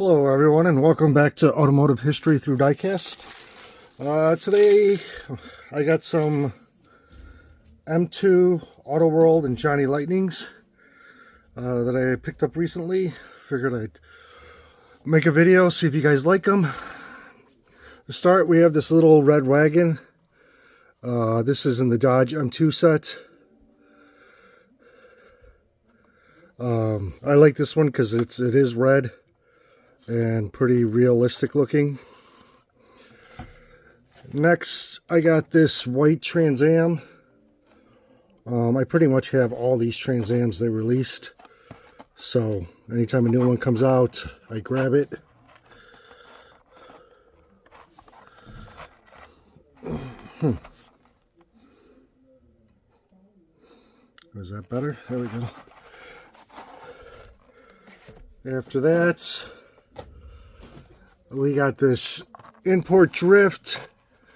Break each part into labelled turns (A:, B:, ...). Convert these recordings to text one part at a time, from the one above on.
A: Hello everyone and welcome back to Automotive History through Diecast. Today I got some M2 Auto World and Johnny Lightnings that I picked up recently. Figured I'd make a video, see if you guys like them. To start, we have this little red wagon. This is in the Dodge M2 set. I like this one because it is red and pretty realistic looking. Next, I got this white Trans Am. I pretty much have all these Trans Ams they released, so anytime a new one comes out, I grab it. Is that better? There we go. After that, we got this Import Drift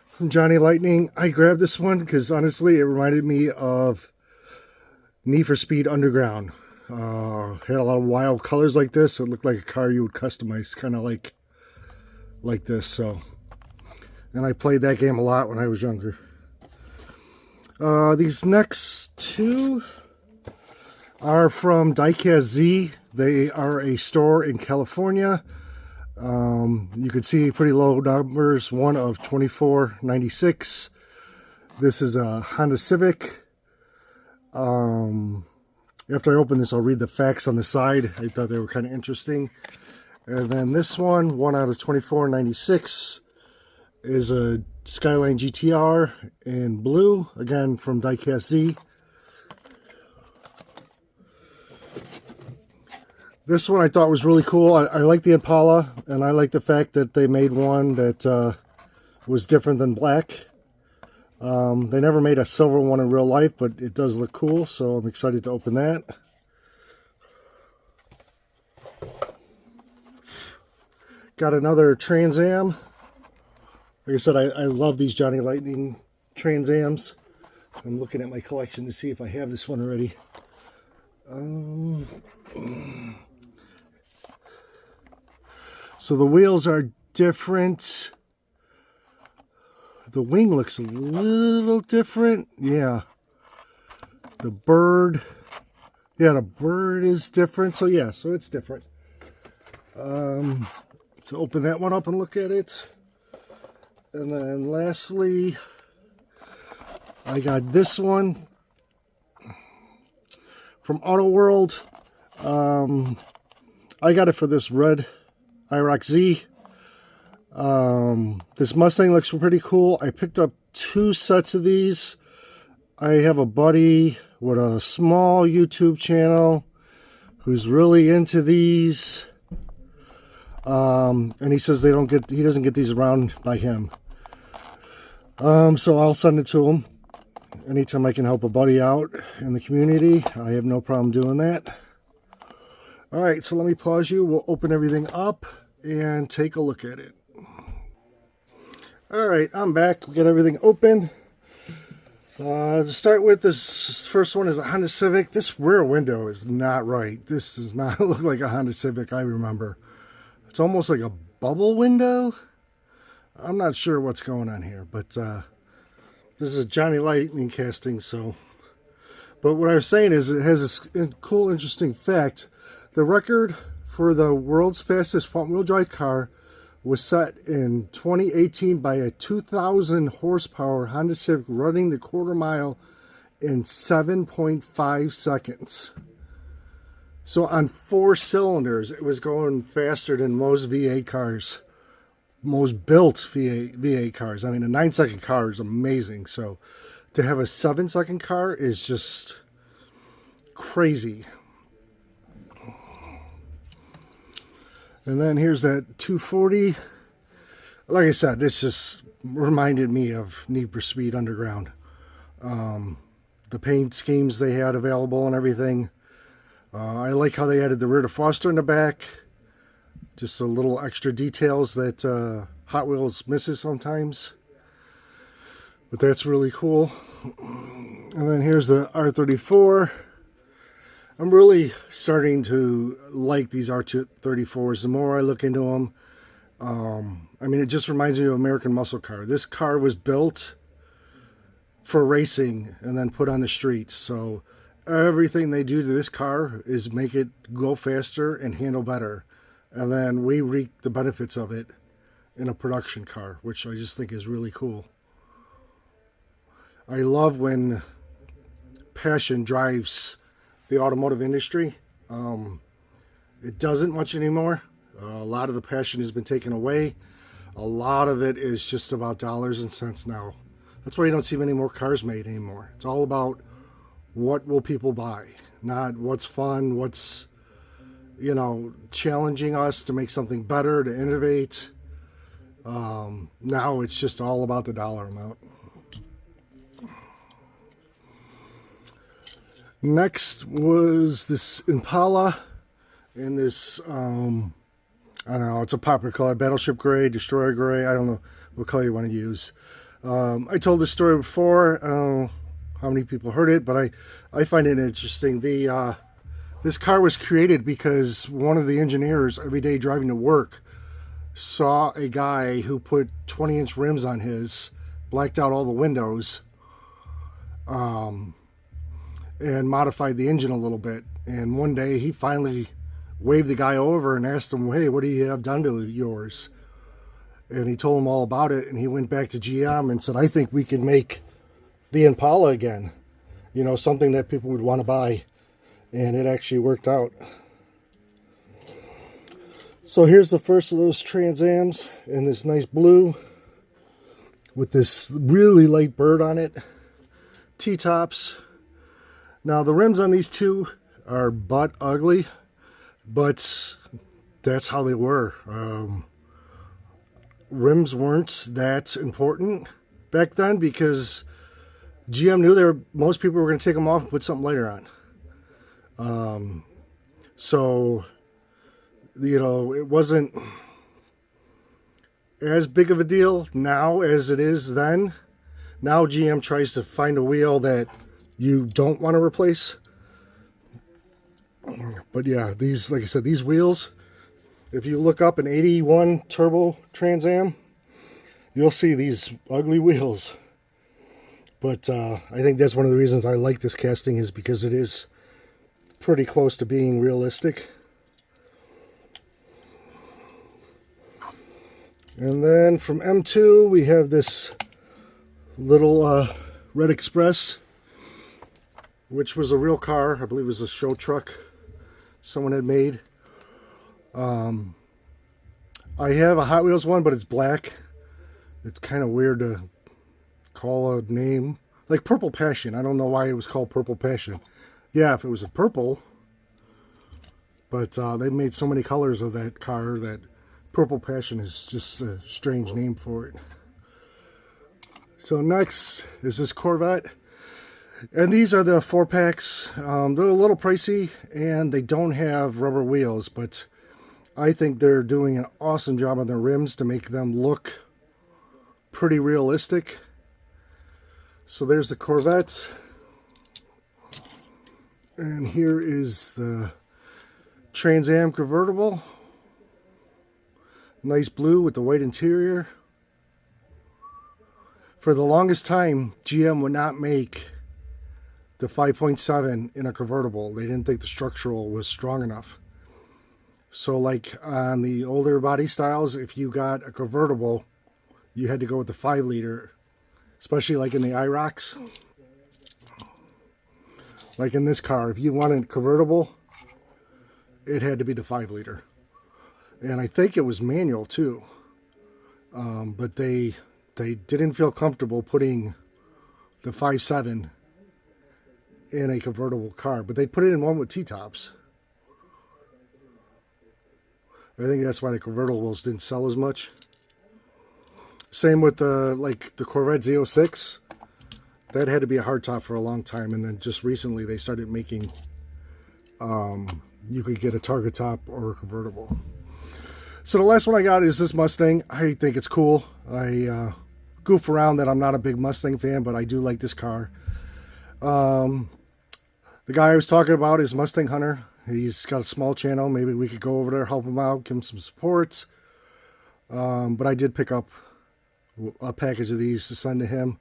A: from Johnny Lightning. I grabbed this one because honestly it reminded me of Need for Speed Underground. Had a lot of wild colors like this. It looked like a car you would customize, kind of like this. So, and I played that game a lot when I was younger. These next two are from Diecast Z. They are a store in California. You can see pretty low numbers, one of 2496. This is a Honda Civic. After I open this, I'll read the facts on the side. I thought they were kind of interesting. And then this one out of 2496, is a Skyline GTR in blue, again from Diecast Z. This one I thought was really cool. I like the Impala, and I like the fact that they made one that was different than black. They never made a silver one in real life, but it does look cool, so I'm excited to open that. Got another Trans Am. Like I said, I love these Johnny Lightning Trans Ams. I'm looking at my collection to see if I have this one already. So the wheels are different. The wing looks a little different. Yeah. The bird. Yeah, the bird is different. So yeah, so it's different. So open that one up and look at it. And then lastly, I got this one from Auto World. I got it for this red IROC Z. This Mustang looks pretty cool. I picked up 2 sets of these. I have a buddy with a small YouTube channel who's really into these. And he says he doesn't get these around by him. So I'll send it to him. Anytime I can help a buddy out in the community, I have no problem doing that. All right, so let me pause you. We'll open everything up and take a look at it. All right, I'm back. We got everything open. To start with, this first one is a Honda Civic. This rear window is not right. This does not look like a Honda Civic I remember. It's almost like a bubble window. I'm not sure what's going on here, but this is a Johnny Lightning casting, so. But what I was saying is it has this cool, interesting fact. The record for the world's fastest front-wheel drive car was set in 2018 by a 2,000 horsepower Honda Civic running the quarter mile in 7.5 seconds. So on 4 cylinders, it was going faster than most V8 cars, most built V8 cars. I mean, a 9-second car is amazing. So to have a 7-second car is just crazy. And then here's that 240. Like I said, this just reminded me of Need for Speed Underground. The paint schemes they had available and everything. I like how they added the rear defroster in the back. Just a little extra details that Hot Wheels misses sometimes. But that's really cool. And then here's the R34. I'm really starting to like these R34s. The more I look into them, I mean, it just reminds me of American Muscle Car. This car was built for racing and then put on the streets. So everything they do to this car is make it go faster and handle better. And then we reap the benefits of it in a production car, which I just think is really cool. I love when passion drives the automotive industry. It doesn't much anymore. A lot of the passion has been taken away. A lot of it is just about dollars and cents now. That's why you don't see many more cars made anymore. It's all about what will people buy, not what's fun, what's, you know, challenging us to make something better, to innovate. Now it's just all about the dollar amount. Next was this Impala in this, I don't know, it's a popular color, Battleship Gray, Destroyer Gray, I don't know what color you want to use. I told this story before, I don't know how many people heard it, but I find it interesting. This car was created because one of the engineers, every day driving to work, saw a guy who put 20-inch rims on his, blacked out all the windows, and modified the engine a little bit. And one day he finally waved the guy over and asked him, hey, what do you have done to yours? And he told him all about it, and he went back to GM and said, I think we can make the Impala again. You know, something that people would want to buy. And it actually worked out. So here's the first of those Trans Ams in this nice blue with this really light bird on it. T-tops. Now the rims on these two are butt ugly, but that's how they were. Rims weren't that important back then because GM knew most people were going to take them off and put something lighter on. So, you know, it wasn't as big of a deal now as it is then. Now GM tries to find a wheel that you don't want to replace. But yeah, these, like I said, these wheels, if you look up an 81 turbo Trans Am, you'll see these ugly wheels. But I think that's one of the reasons I like this casting, is because it is pretty close to being realistic. And then from M2 we have this little Red Express, which was a real car. I believe it was a show truck someone had made. I have a Hot Wheels one, but it's black. It's kind of weird to call a name like Purple Passion. I don't know why it was called Purple Passion. Yeah, if it was a purple, but they made so many colors of that car that Purple Passion is just a strange name for it. So next is this Corvette. And these are the 4-packs. They're a little pricey and they don't have rubber wheels, but I think they're doing an awesome job on their rims to make them look pretty realistic. So there's the Corvette. And here is the Trans Am convertible. Nice blue with the white interior. For the longest time, GM would not make the 5.7 in a convertible. They didn't think the structural was strong enough. So like on the older body styles, if you got a convertible, you had to go with the 5-liter, especially like in the IROCs. Like in this car, if you wanted a convertible, it had to be the 5-liter. And I think it was manual too. But they didn't feel comfortable putting the 5.7 in a convertible car, but they put it in one with T-tops. I think that's why the convertibles didn't sell as much. Same with the Corvette Z06. That had to be a hardtop for a long time, and then just recently they started making, you could get a Targa top or a convertible. So the last one I got is this Mustang. I think it's cool. I goof around that I'm not a big Mustang fan, but I do like this car. The guy I was talking about is Mustang Hunter. He's got a small channel. Maybe we could go over there, help him out, give him some support. But I did pick up a package of these to send to him.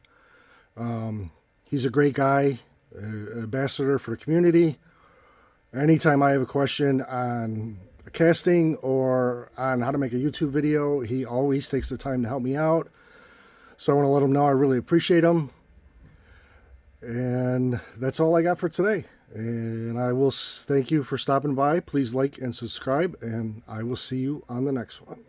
A: He's a great guy, ambassador for the community. Anytime I have a question on casting or on how to make a YouTube video, he always takes the time to help me out. So I want to let him know I really appreciate him. And that's all I got for today. And I will thank you for stopping by. Please like and subscribe, and I will see you on the next one.